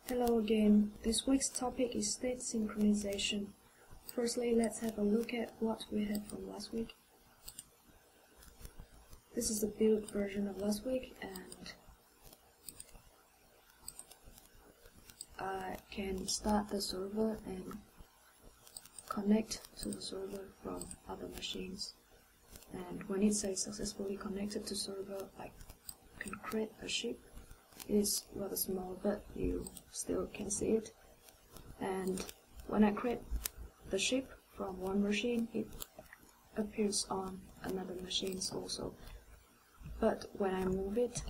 Hello again. This week's topic is state synchronization. Firstly, let's have a look at what we had from last week. This is the build version of last week, and I can start the server and connect to the server from other machines. And when it says successfully connected to server, I can create a ship. It is rather small, but you still can see it. And when I create the ship from one machine, it appears on another machine also. But when I move it,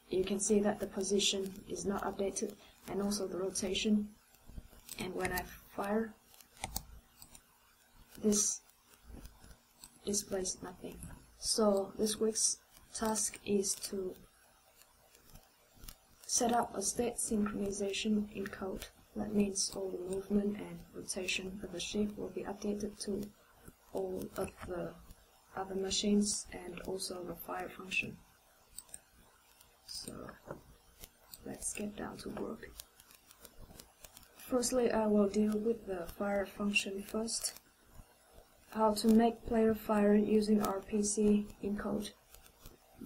you can see that the position is not updated, and also the rotation. And when I fire, this displays nothing. So this week's task is to set up a state synchronization in code. That means all the movement and rotation of the ship will be updated to all of the other machines and also the fire function. So let's get down to work. Firstly, I will deal with the fire function first. How to make player fire using RPC in code.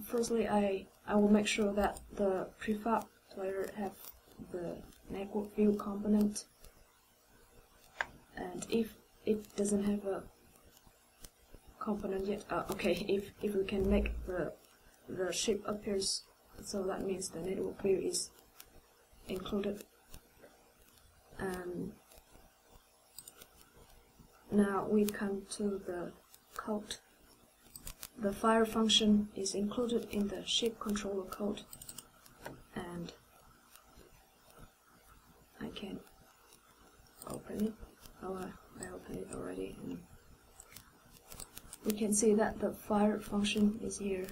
Firstly, I will make sure that the prefab player have the network view component, and if it doesn't have a component yet, if we can make the ship appears, so that means the network view is included. Now we come to the code. The fire function is included in the ship controller code, and I can open it. I opened it already, and we can see that the fire function is here.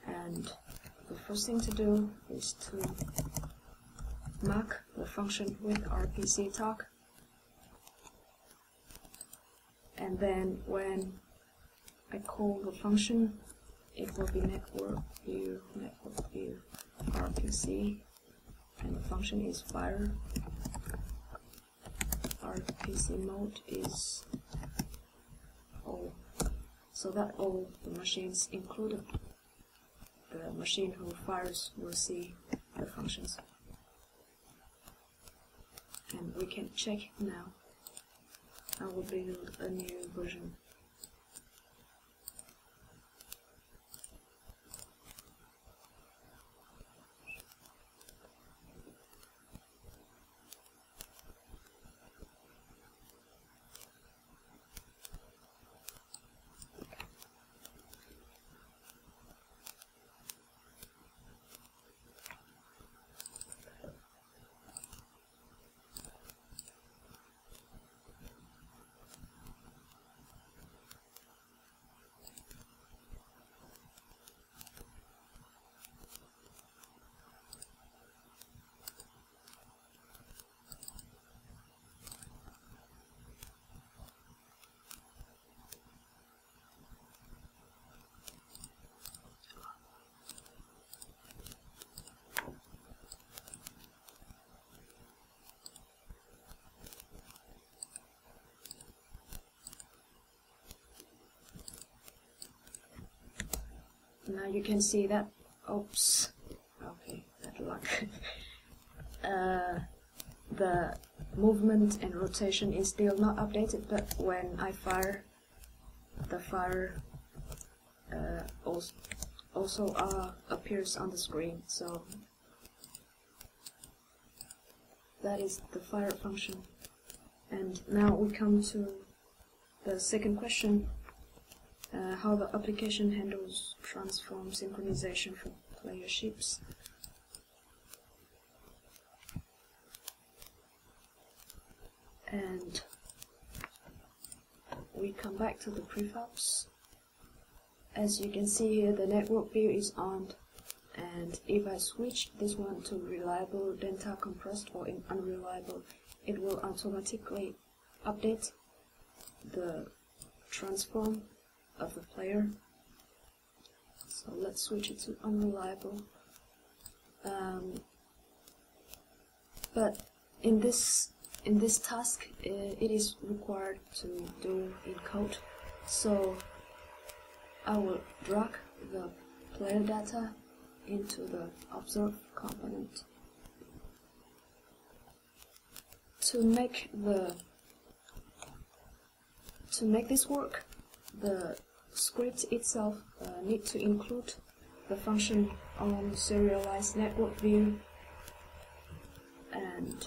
And the first thing to do is to mark the function with RPC tag, and then when I call the function, it will be network view RPC, and the function is fire. RPC mode is all, so that all the machines, included the machine who fires, will see the functions. And we can check now. I will build a new version. Now you can see that, oops, okay, bad luck. The movement and rotation is still not updated, but when I fire, the fire also appears on the screen. So that is the fire function. And now we come to the second question. How the application handles transform synchronization for player ships. And we come back to the prefabs. As you can see here, the network view is on, and if I switch this one to reliable, delta compressed, or in unreliable, it will automatically update the transform of the player. So let's switch it to unreliable. But in this task, it is required to do in code. So I will drag the player data into the observe component. To make this work, the script itself needs to include the function on serialized network view. And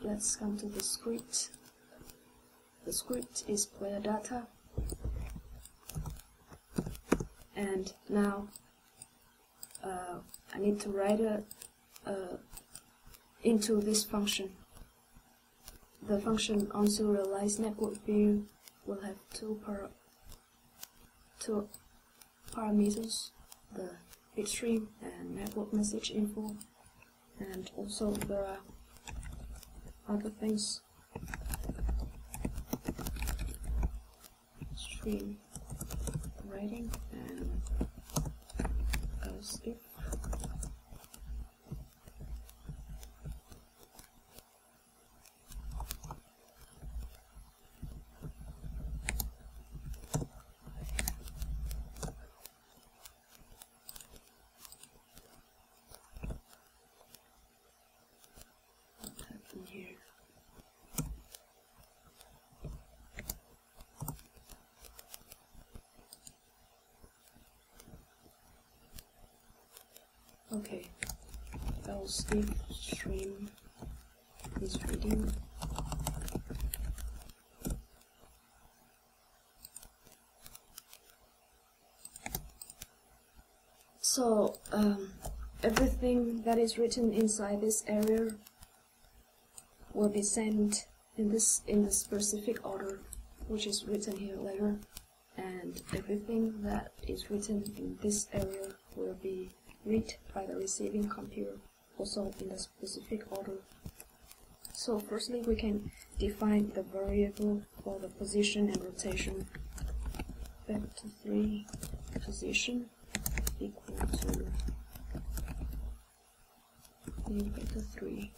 let's come to the script. The script is player data, and now I need to write into this function. The function on serialized network view will have two parameters: the bitstream and network message info. And also there are other things: stream rating and skip. Here. Okay, else if stream is reading. So everything that is written inside this area will be sent in the specific order, which is written here later, and everything that is written in this area will be read by the receiving computer, also in the specific order. So firstly, we can define the variable for the position and rotation. Vector 3 position equal to vector 3,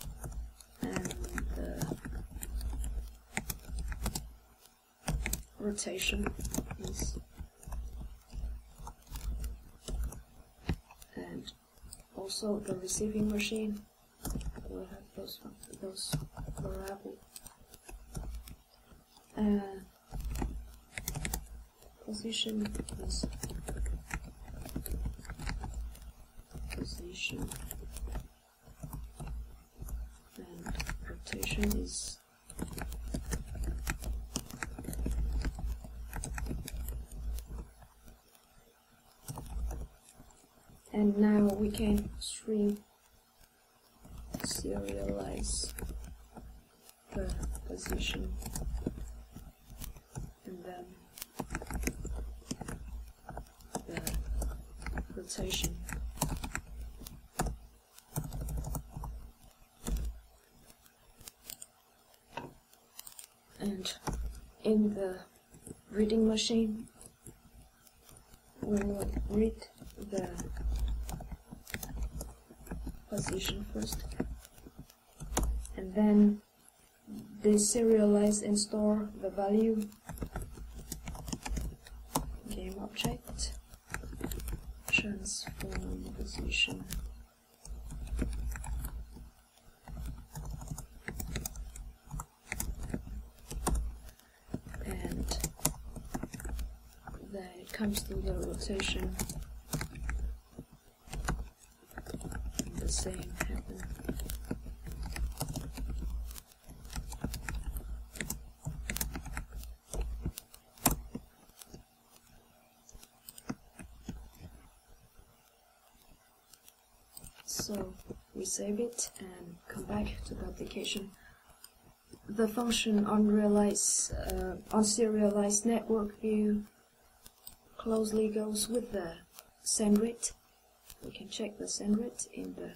and the rotation is, and also the receiving machine will have those variables. Position is position, and rotation is and now we can stream serialize the position and then the rotation. And in the reading machine, we will read the position first, and then deserialize and store the value. Game object transform position, and then it comes to the rotation. The same happen. So we save it and come back to the application. The function on serialized network view closely goes with the send rate. We can check the send rate in the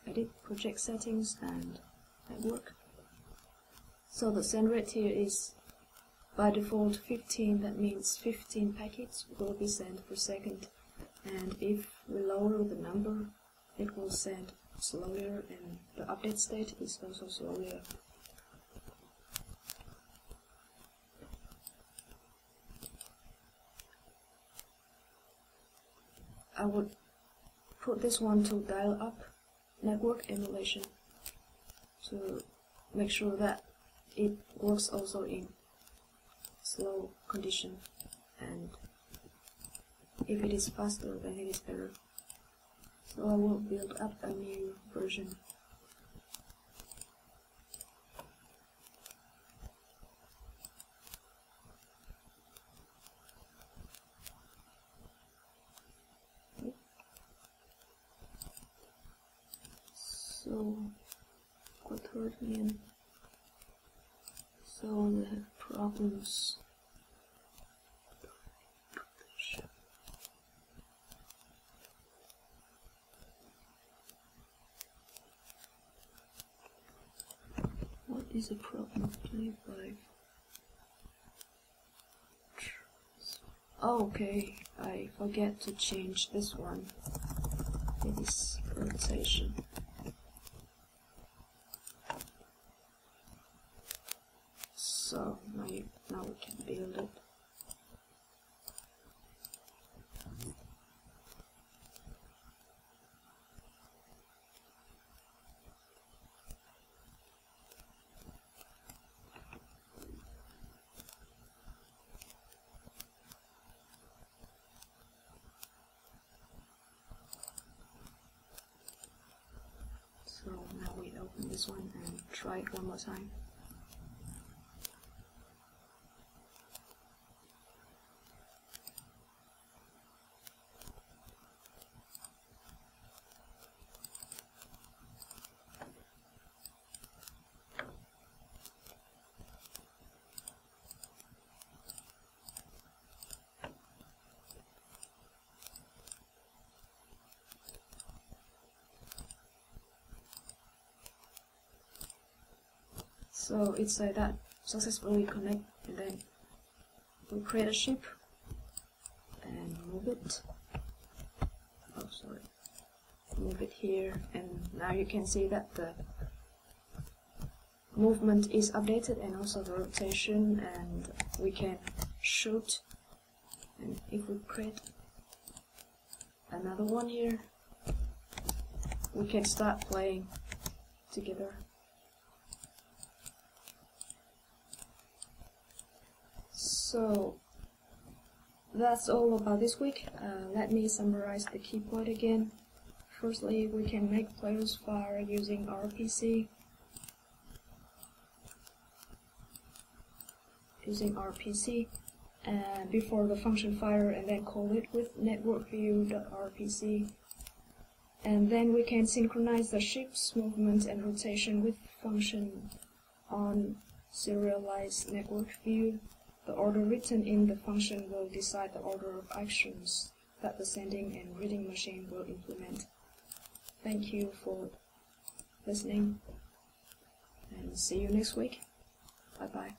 edit project settings and network. So the send rate here is by default 15. That means 15 packets will be sent per second, and if we lower the number, it will send slower, and the update state is also slower. I would put this one to dial up network emulation to make sure that it works also in slow condition, and if it is faster then it is better. So I will build up a new version. So quaternion. So we have problems. What is a problem? Oh, okay, I forget to change this one. It is rotation. So now we can build it. So now we open this one and try it one more time. So it's like that, successfully connect, and then we create a ship and move it. Oh, sorry. Move it here, and now you can see that the movement is updated and also the rotation, and we can shoot. And if we create another one here, we can start playing together. So that's all about this week. Let me summarize the key point again. Firstly, we can make players fire using RPC. Before the function fire, and then call it with network view.rpc. And then we can synchronize the ship's movement and rotation with function on serialized network view. The order written in the function will decide the order of actions that the sending and reading machine will implement. Thank you for listening, and see you next week. Bye bye.